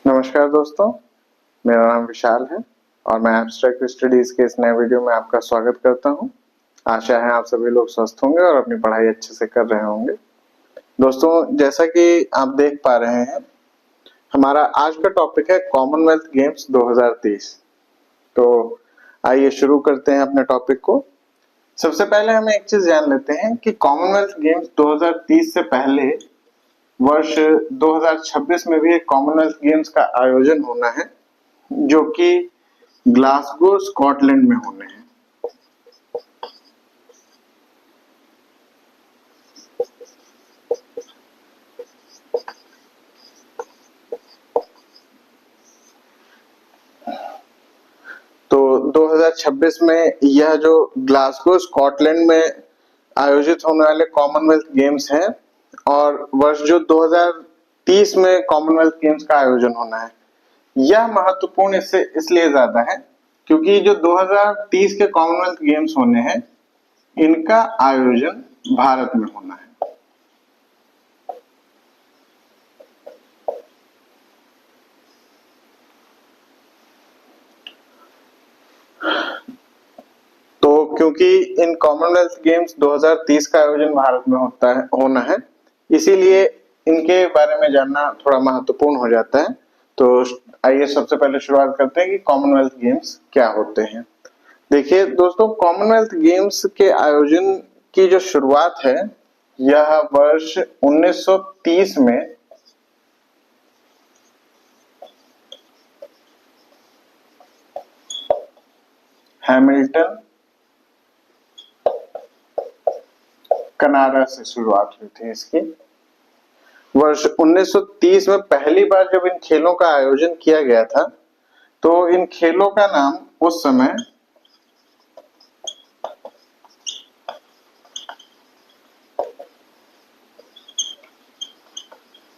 नमस्कार दोस्तों, मेरा नाम विशाल है और मैं एब्स्ट्रैक्ट स्टडीज के इस नए वीडियो में आपका स्वागत करता हूं। आशा है आप सभी लोग स्वस्थ होंगे और अपनी पढ़ाई अच्छे से कर रहे होंगे। दोस्तों, जैसा कि आप देख पा रहे हैं, हमारा आज का टॉपिक है कॉमनवेल्थ गेम्स 2030। तो आइए शुरू करते हैं अपने टॉपिक को। सबसे पहले हम एक चीज जान लेते हैं कि कॉमनवेल्थ गेम्स 2030 से पहले वर्ष 2026 में भी एक कॉमनवेल्थ गेम्स का आयोजन होना है, जो कि ग्लासगो स्कॉटलैंड में होने हैं। तो 2026 में यह जो ग्लासगो स्कॉटलैंड में आयोजित होने वाले कॉमनवेल्थ गेम्स हैं और वर्ष जो 2030 में कॉमनवेल्थ गेम्स का आयोजन होना है, यह महत्वपूर्ण इससे इसलिए ज्यादा है क्योंकि जो 2030 के कॉमनवेल्थ गेम्स होने हैं, इनका आयोजन भारत में होना है। तो क्योंकि इन कॉमनवेल्थ गेम्स 2030 का आयोजन भारत में होना है, इसीलिए इनके बारे में जानना थोड़ा महत्वपूर्ण हो जाता है। तो आइए सबसे पहले शुरुआत करते हैं कि कॉमनवेल्थ गेम्स क्या होते हैं। देखिए दोस्तों, कॉमनवेल्थ गेम्स के आयोजन की जो शुरुआत है, यह वर्ष 1930 में हैमिल्टन कनाडा से शुरुआत हुई थी इसकी। वर्ष 1930 में पहली बार जब इन खेलों का आयोजन किया गया था, तो इन खेलों का नाम उस समय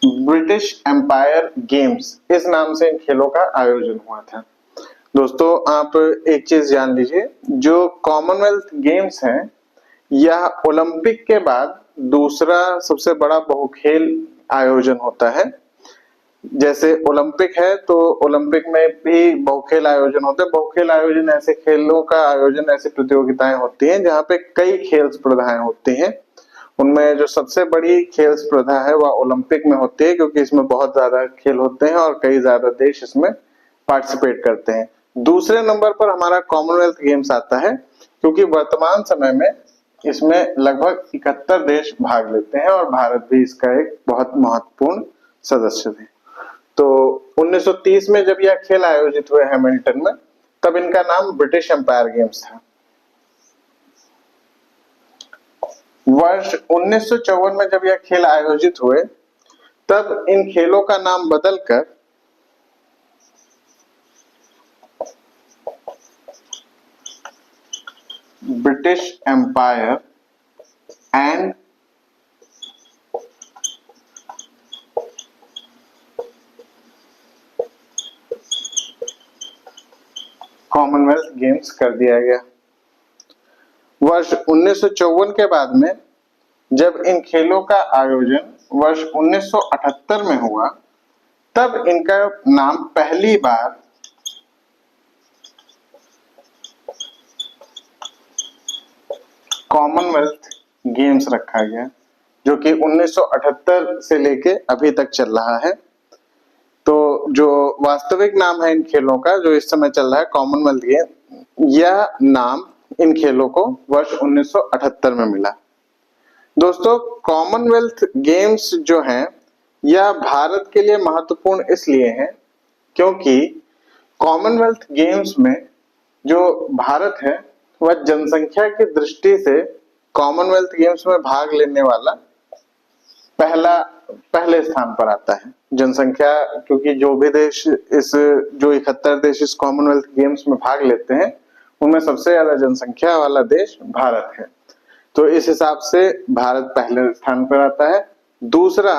ब्रिटिश एम्पायर गेम्स, इस नाम से इन खेलों का आयोजन हुआ था। दोस्तों, आप एक चीज जान लीजिए, जो कॉमनवेल्थ गेम्स हैं, यह ओलंपिक के बाद दूसरा सबसे बड़ा बहुखेल आयोजन होता है। जैसे ओलंपिक है तो ओलंपिक में भी बहुखेल आयोजन होते हैं। बहुखेल आयोजन ऐसे खेलों का आयोजन, ऐसी प्रतियोगिताएं होती हैं जहां पे कई खेल स्पर्धाएं होती हैं। उनमें जो सबसे बड़ी खेल स्पर्धा है वह ओलंपिक में होती है, क्योंकि इसमें बहुत ज्यादा खेल होते हैं और कई ज्यादा देश इसमें पार्टिसिपेट करते हैं। दूसरे नंबर पर हमारा कॉमनवेल्थ गेम्स आता है, क्योंकि वर्तमान समय में इसमें लगभग 71 देश भाग लेते हैं और भारत भी इसका एक बहुत महत्वपूर्ण सदस्य है। तो 1930 में जब यह खेल आयोजित हुए हैमिल्टन में, तब इनका नाम ब्रिटिश एम्पायर गेम्स था। वर्ष 1954 में जब यह खेल आयोजित हुए, तब इन खेलों का नाम बदलकर British Empire and Commonwealth Games कर दिया गया। वर्ष 1954 के बाद में जब इन खेलों का आयोजन वर्ष 1978 में हुआ, तब इनका नाम पहली बार कॉमनवेल्थ गेम्स रखा गया, जो कि 1978 से लेके अभी तक चल रहा है। तो जो वास्तविक नाम है इन खेलों का, जो इस समय चल रहा है कॉमनवेल्थ गेम, यह नाम इन खेलों को वर्ष 1978 में मिला। दोस्तों, कॉमनवेल्थ गेम्स जो हैं, यह भारत के लिए महत्वपूर्ण इसलिए है क्योंकि कॉमनवेल्थ गेम्स में जो भारत है, वह जनसंख्या की दृष्टि से कॉमनवेल्थ गेम्स में भाग लेने वाला पहले स्थान पर आता है। जनसंख्या, क्योंकि जो भी देश जो 71 देश इस कॉमनवेल्थ गेम्स में भाग लेते हैं, उनमें सबसे ज्यादा जनसंख्या वाला देश भारत है। तो इस हिसाब से भारत पहले स्थान पर आता है। दूसरा,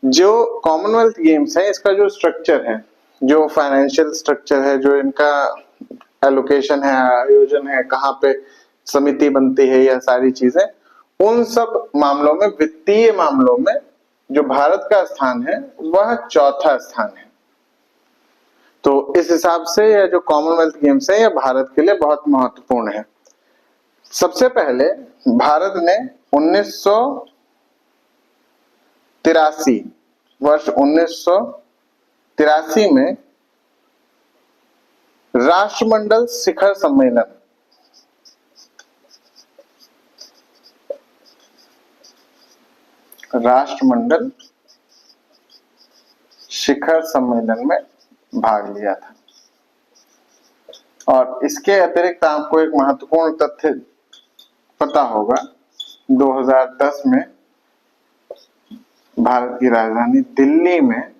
जो कॉमनवेल्थ गेम्स है, इसका जो स्ट्रक्चर है, जो फाइनेंशियल स्ट्रक्चर है, जो इनका एलोकेशन है, आयोजन है, कहाँ पे समिति बनती है, यह सारी चीजें, उन सब मामलों में, वित्तीय मामलों में जो भारत का स्थान है, वह चौथा स्थान है। तो इस हिसाब से यह जो कॉमनवेल्थ गेम्स है यह भारत के लिए बहुत महत्वपूर्ण है। सबसे पहले भारत ने 1983 वर्ष 1983 में राष्ट्रमंडल शिखर सम्मेलन में भाग लिया था। और इसके अतिरिक्त आपको एक महत्वपूर्ण तथ्य पता होगा, 2010 में भारत की राजधानी दिल्ली में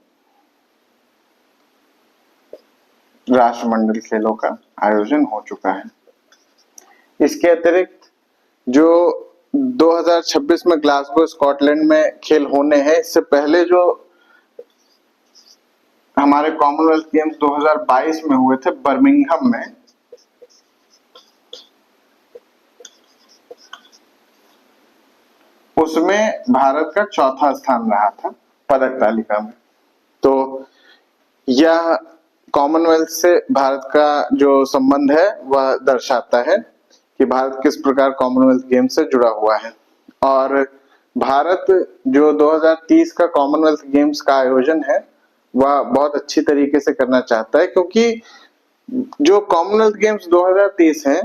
राष्ट्रमंडल खेलों का आयोजन हो चुका है। इसके अतिरिक्त जो 2026 में ग्लासगो स्कॉटलैंड में खेल होने हैं, इससे पहले जो हमारे कॉमनवेल्थ गेम्स 2022 में हुए थे बर्मिंघम में, उसमें भारत का चौथा स्थान रहा था पदक तालिका में। तो यह कॉमनवेल्थ से भारत का जो संबंध है वह दर्शाता है कि भारत किस प्रकार कॉमनवेल्थ गेम से जुड़ा हुआ है। और भारत जो 2030 का कॉमनवेल्थ गेम्स का आयोजन है वह बहुत अच्छी तरीके से करना चाहता है, क्योंकि जो कॉमनवेल्थ गेम्स 2030 है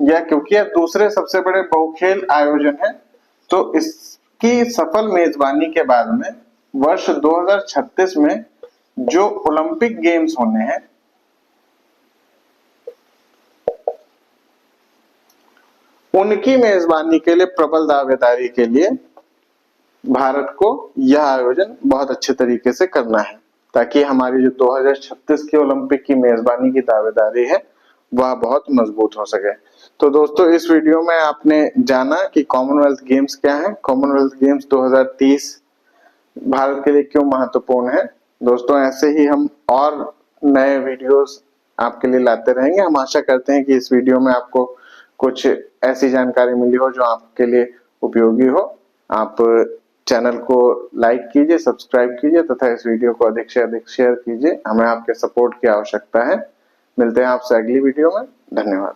यह क्योंकि यह दूसरे सबसे बड़े बहुखेल आयोजन है, तो इसकी सफल मेजबानी के बाद में वर्ष 2036 में जो ओलंपिक गेम्स होने हैं उनकी मेजबानी के लिए प्रबल दावेदारी के लिए भारत को यह आयोजन बहुत अच्छे तरीके से करना है, ताकि हमारी जो 2036 के ओलंपिक की मेजबानी की दावेदारी है वह बहुत मजबूत हो सके। तो दोस्तों, इस वीडियो में आपने जाना कि कॉमनवेल्थ गेम्स क्या है, कॉमनवेल्थ गेम्स 2030 भारत के लिए क्यों महत्वपूर्ण है। दोस्तों, ऐसे ही हम और नए वीडियोस आपके लिए लाते रहेंगे। हम आशा करते हैं कि इस वीडियो में आपको कुछ ऐसी जानकारी मिली हो जो आपके लिए उपयोगी हो। आप चैनल को लाइक कीजिए, सब्सक्राइब कीजिए तथा इस वीडियो को अधिक से अधिक शेयर कीजिए। हमें आपके सपोर्ट की आवश्यकता है। मिलते हैं आपसे अगली वीडियो में। धन्यवाद।